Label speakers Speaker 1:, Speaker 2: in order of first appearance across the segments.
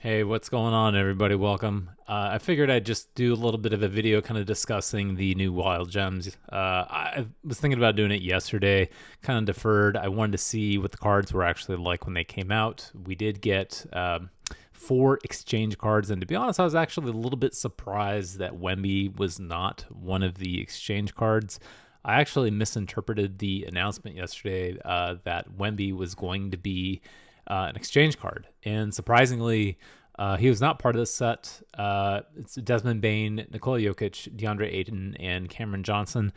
Speaker 1: Hey, what's going on, everybody? Welcome. I figured I'd just do a little bit of a video kind of discussing the new Wild Gems. I was thinking about doing it yesterday, kind of deferred. I wanted to see what the cards were actually like when they came out. We did get 4 exchange cards, and to be honest, I was actually a little bit surprised that Wemby was not one of the exchange cards. I actually misinterpreted the announcement yesterday that Wemby was going to be an exchange card. And surprisingly, he was not part of this set. It's Desmond Bain, Nikola Jokic, DeAndre Ayton, and Cameron Johnson.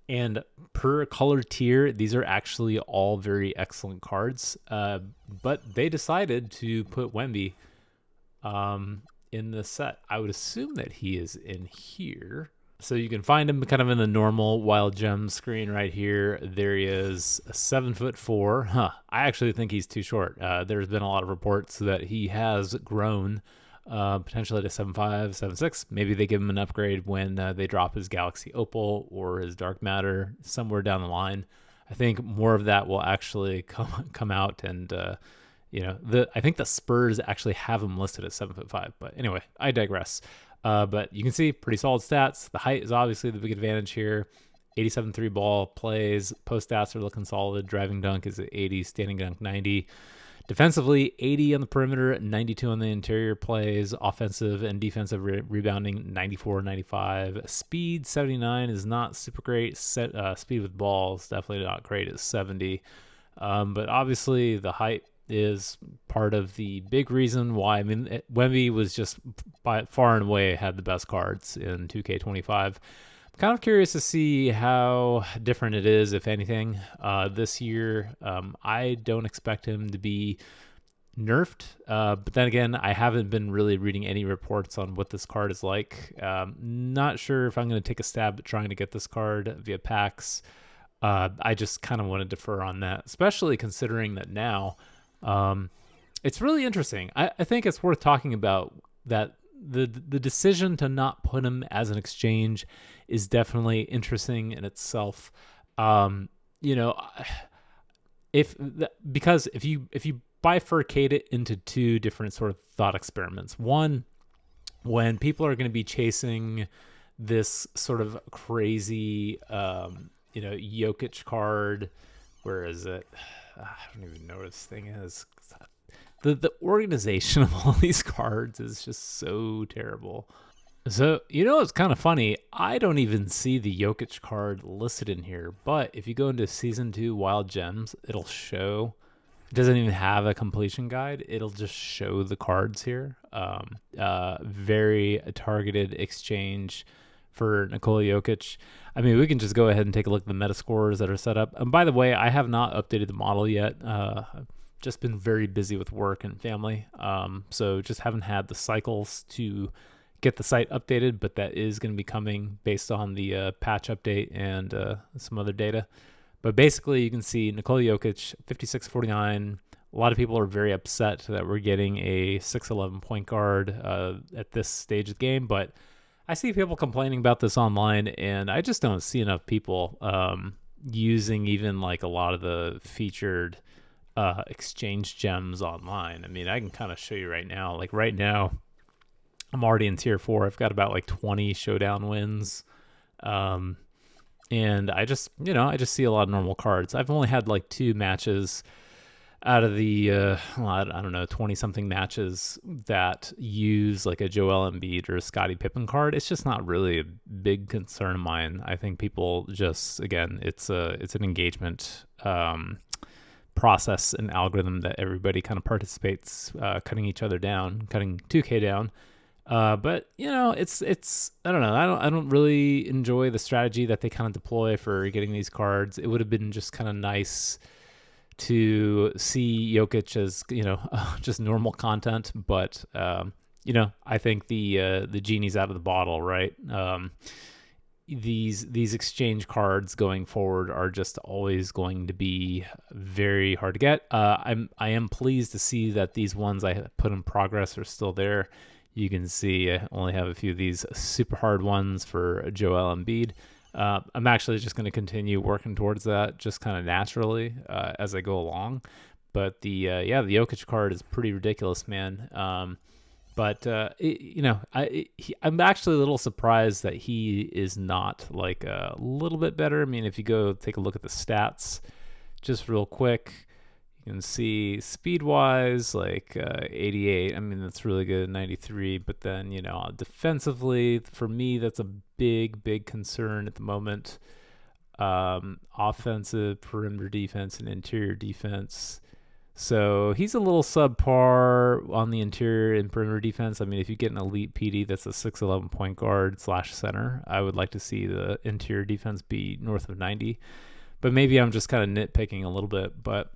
Speaker 1: And per color tier, these are actually all very excellent cards. But they decided to put Wemby in the set. I would assume that he is in here. So you can find him kind of in the normal Wild Gem screen right here. There he is, 7'4". I actually think he's too short. There's been a lot of reports that he has grown potentially to 7'5", 7'6". Maybe they give him an upgrade when they drop his Galaxy Opal or his Dark Matter somewhere down the line. I think more of that will actually come out, and I think the Spurs actually have him listed at 7'5". But anyway, I digress. But you can see pretty solid stats. The height is obviously the big advantage here. 87 3 ball plays. Post stats are looking solid. Driving dunk is at 80. Standing dunk 90. Defensively, 80 on the perimeter, 92 on the interior plays. Offensive and defensive rebounding, 94, 95. Speed, 79 is not super great. Speed with balls, definitely not great at 70. But obviously the height is part of the big reason why. I mean, Wemby was just by far and away had the best cards in 2K25. I'm kind of curious to see how different it is, if anything, this year. I don't expect him to be nerfed, but then again, I haven't been really reading any reports on what this card is like. Not sure if I'm going to take a stab at trying to get this card via packs. I just kind of want to defer on that, especially considering that now it's really interesting. I think it's worth talking about that the decision to not put him as an exchange is definitely interesting in itself. Because if you bifurcate it into two different sort of thought experiments. One, when people are going to be chasing this sort of crazy Jokic card, where is it? I don't even know what this thing is. The organization of all these cards is just so terrible. So, it's kind of funny. I don't even see the Jokic card listed in here, but if you go into Season 2 Wild Gems, it'll show. It doesn't even have a completion guide. It'll just show the cards here. Very targeted exchange for Nikola Jokic. I mean, we can just go ahead and take a look at the meta scores that are set up. And by the way, I have not updated the model yet. I've just been very busy with work and family. So just haven't had the cycles to get the site updated, but that is going to be coming based on the patch update and some other data. But basically, you can see Nikola Jokic, 56-49. A lot of people are very upset that we're getting a 6'11 point guard at this stage of the game, but I see people complaining about this online, and I just don't see enough people using even like a lot of the featured exchange gems online. I mean, I can kind of show you right now. Like right now, I'm already in tier 4. I've got about like 20 showdown wins. And I just see a lot of normal cards. I've only had like 2 matches out of the, I don't know, 20-something matches that use like a Joel Embiid or a Scottie Pippen card. It's just not really a big concern of mine. I think people just, again, it's an engagement process and algorithm that everybody kind of participates, cutting each other down, cutting 2K down. But it's I don't know. I don't really enjoy the strategy that they kind of deploy for getting these cards. It would have been just kind of nice to see Jokic as just normal content, but I think the genie's out of the bottle, right? These exchange cards going forward are just always going to be very hard to get. I am pleased to see that these ones I put in progress are still there. You can see I only have a few of these super hard ones for Joel Embiid. I'm actually just going to continue working towards that just kind of naturally as I go along. But the Jokic card is pretty ridiculous, man. But I'm actually a little surprised that he is not like a little bit better. I mean, if you go take a look at the stats, just real quick, you can see speed wise, like 88. I mean, that's really good. 93. But then, defensively, for me, that's a big concern at the moment. Offensive, perimeter defense, and interior defense. So he's a little subpar on the interior and perimeter defense. I mean, if you get an elite PD that's a 6'11" point guard / center, I would like to see the interior defense be north of 90. But maybe I'm just kind of nitpicking a little bit. But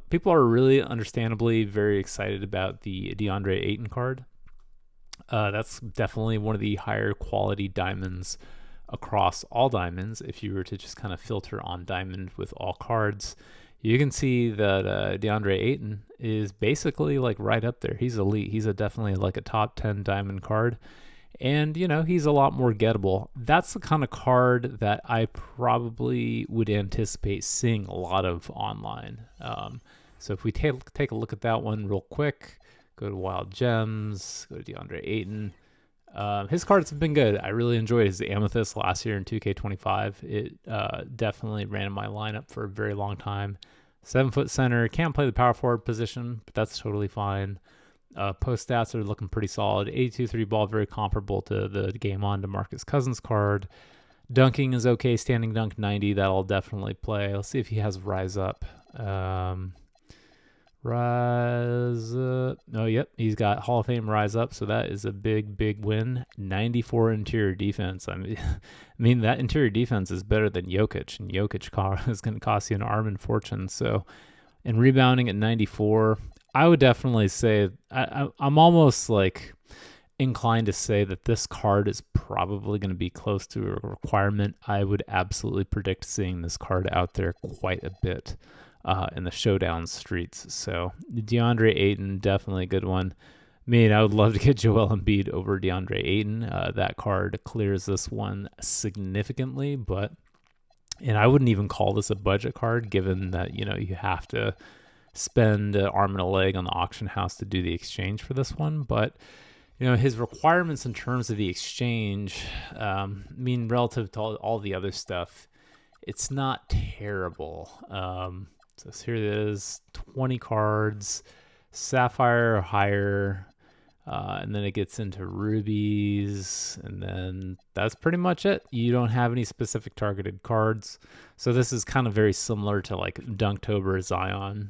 Speaker 1: people are really understandably very excited about the DeAndre Ayton card. That's definitely one of the higher quality diamonds across all diamonds. If you were to just kind of filter on diamond with all cards, you can see that DeAndre Ayton is basically like right up there. He's elite. He's definitely like a top 10 diamond card. And, he's a lot more gettable. That's the kind of card that I probably would anticipate seeing a lot of online. So if we take a look at that one real quick, go to Wild Gems, go to DeAndre Ayton. His cards have been good. I really enjoyed his Amethyst last year in 2K25. It definitely ran in my lineup for a very long time. 7-foot center, can't play the power forward position, but that's totally fine. Post stats are looking pretty solid. 82 3 ball, very comparable to the Game On DeMarcus Cousins card. Dunking is okay. Standing dunk 90, that'll definitely play. Let's see if he has Rise Up. Rise Up. Oh, yep. He's got Hall of Fame Rise Up, so that is a big win. 94 interior defense. I mean, that interior defense is better than Jokic, and Jokic is going to cost you an arm and fortune. So, and rebounding at 94, I would definitely say I'm almost like inclined to say that this card is probably going to be close to a requirement. I would absolutely predict seeing this card out there quite a bit in the showdown streets. So DeAndre Ayton, definitely a good one. I would love to get Joel Embiid over DeAndre Ayton. That card clears this one significantly, and I wouldn't even call this a budget card, given that, you have to spend an arm and a leg on the auction house to do the exchange for this one. But, his requirements in terms of the exchange, relative to all the other stuff, it's not terrible. So here it is, 20 cards, Sapphire or higher, and then it gets into rubies, and then that's pretty much it. You don't have any specific targeted cards. So this is kind of very similar to like Dunktober Zion,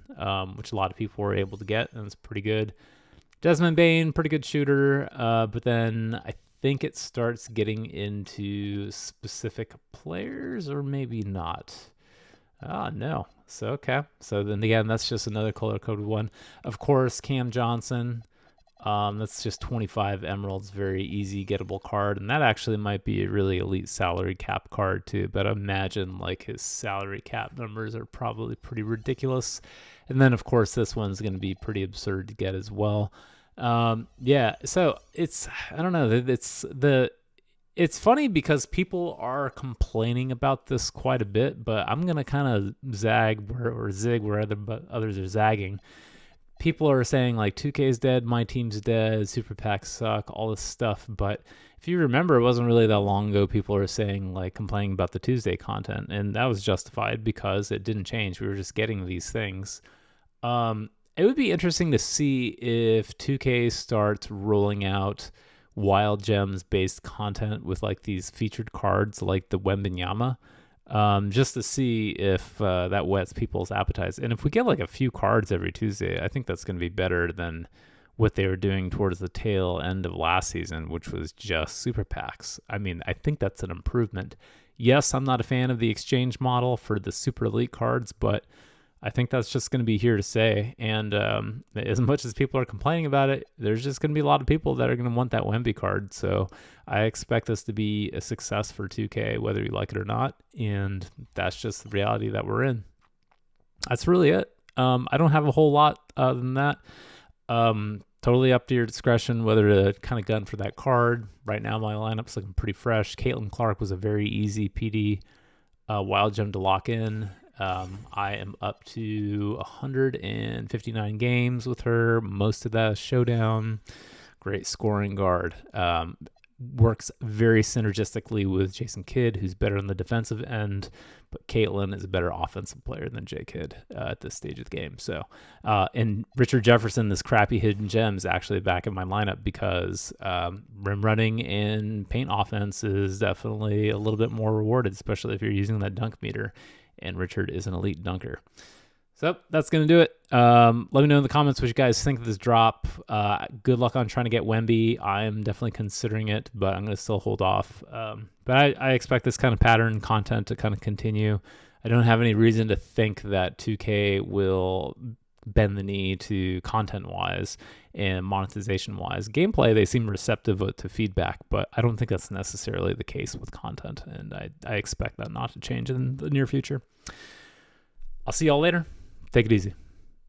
Speaker 1: which a lot of people were able to get, and it's pretty good. Desmond Bane, pretty good shooter, but then I think it starts getting into specific players, or maybe not. No. So, okay. So then again, that's just another color-coded one. Of course, Cam Johnson. That's just 25 emeralds, very easy gettable card, and that actually might be a really elite salary cap card too. But I imagine like his salary cap numbers are probably pretty ridiculous. And then of course this one's going to be pretty absurd to get as well. So I don't know. It's funny because people are complaining about this quite a bit, but I'm going to kind of zag or zig where others are zagging. People are saying like 2K is dead, my team's dead, super packs suck, all this stuff. But if you remember, it wasn't really that long ago people were saying like complaining about the Tuesday content, and that was justified because it didn't change. We were just getting these things. It would be interesting to see if 2K starts rolling out Wild Gems based content with like these featured cards like the Wembanyama. Just to see if that whets people's appetites. And if we get like a few cards every Tuesday, I think that's going to be better than what they were doing towards the tail end of last season, which was just super packs. I mean, I think that's an improvement. Yes, I'm not a fan of the exchange model for the super elite cards, but I think that's just going to be here to stay. And as much as people are complaining about it, there's just going to be a lot of people that are going to want that Wemby card. So I expect this to be a success for 2K, whether you like it or not. And that's just the reality that we're in. That's really it. I don't have a whole lot other than that. Totally up to your discretion whether to kind of gun for that card. Right now, my lineup's looking pretty fresh. Caitlin Clark was a very easy PD wild gem to lock in. I am up to 159 games with her. Most of that is showdown. great scoring guard. Works very synergistically with Jason Kidd, who's better on the defensive end, but Caitlin is a better offensive player than J Kidd at this stage of the game. So, and Richard Jefferson, this crappy hidden gem, is actually back in my lineup because rim running and paint offense is definitely a little bit more rewarded, especially if you're using that dunk meter, and Richard is an elite dunker. So that's going to do it. Let me know in the comments what you guys think of this drop. Good luck on trying to get Wemby. I'm definitely considering it, but I'm going to still hold off. But I expect this kind of pattern content to kind of continue. I don't have any reason to think that 2K will bend the knee to content-wise and monetization-wise. Gameplay, they seem receptive to feedback, but I don't think that's necessarily the case with content, and I expect that not to change in the near future. I'll see y'all later. Take it easy.